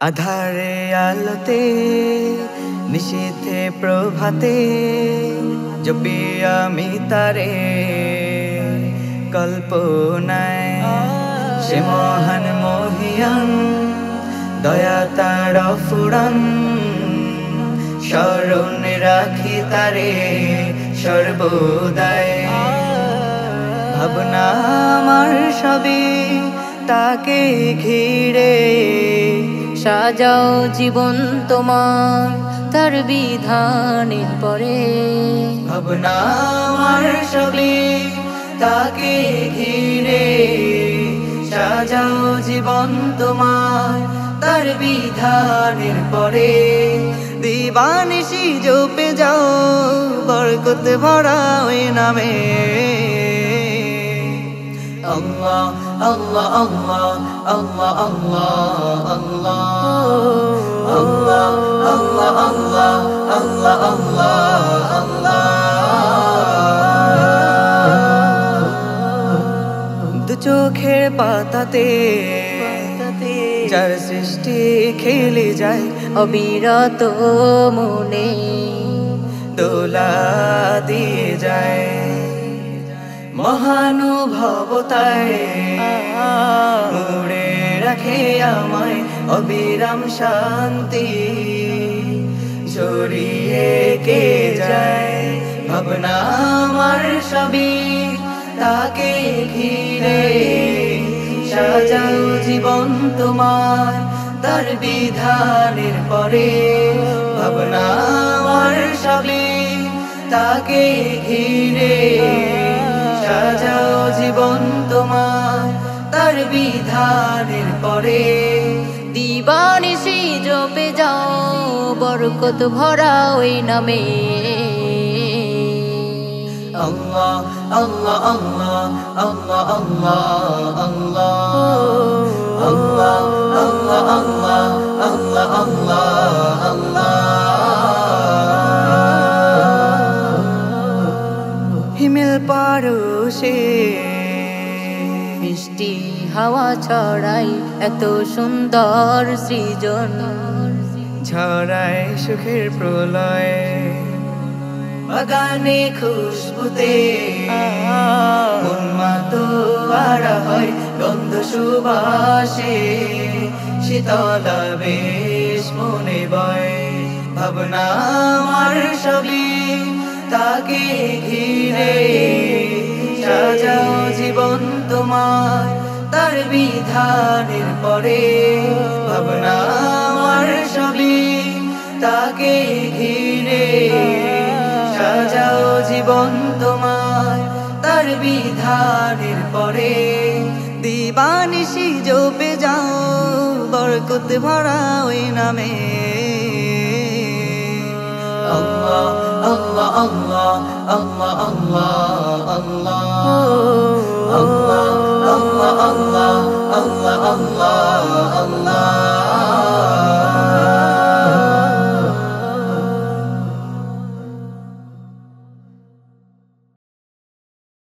আধারে আলোতে নিশীথে প্রভাতে জপি আমি তারে কল্পনায় সে মহান মহিয়ান দয়া তার ফুরান স্মরণে রাখি তারে সর্বদাই ভাবনা আমার সবই তাকে ঘিরে সাজাও জীবন তোমার তার বিধানের পরে ভাবনা আমার সবই তাকে ঘিরে সাজাও জীবন তোমার তার বিধানের পরে দিবানিশি জপে যাও বরকত ভরা ওই নামে আল্লাহ আল্লাহ আল্লাহ আল্লাহ আল্লাহ আল্লাহ আল্লাহ আল্লাহ আল্লাহ আল্লাহ আল্লাহ দু চোখের পাতাতে যার সৃষ্টি খেলে যায় অবিরত মনে দোলা দিয়ে যায় মহানুভবতায় মুড়ে রাখে আমায় অবিরাম শান্তি ছড়িয়ে কে যায় ভাবনা আমার সবই তাকে ঘিরে সাজাও জীবন তোমার তার বিধানের পরে ভাবনা আমার সবই তাকে ঘিরে সাজাও জীবন তোমার তার বিধানের পরে দিবানিশি জপে যাও বরকত ভরা ওই নামে আল্লাহ আল্লাহ আল্লাহ আল্লাহ আল্লাহ আল্লাহ আল্লাহ আল্লাহ আল্লাহ আল্লাহ আল্লাহ হিমেল পারশে মিষ্টি হাওয়া ছড়াই এত সুন্দর সৃজন ছড়ায় সুখের প্রলয় বাগানে খুশবুতে উন্মাতোয়ারা হয় গন্ধ সুবাসে শীতলা বেশ মনে বয় ভাবনা আমার সবই তাকে ঘিরে সাজাও জীবন তোমার তার বিধানের পরে ভাবনা আমার সবই তাকে ঘিরে সাজাও জীবন তোমার তার বিধানের পরে দিবানিশি জপে যাও বরকত ভরা ওই নামে আল্লাহ আল্লাহ আল্লাহ আল্লাহ আল্লাহ আল্লাহ আল্লাহ আল্লাহ আল্লাহ আল্লাহ আল্লাহ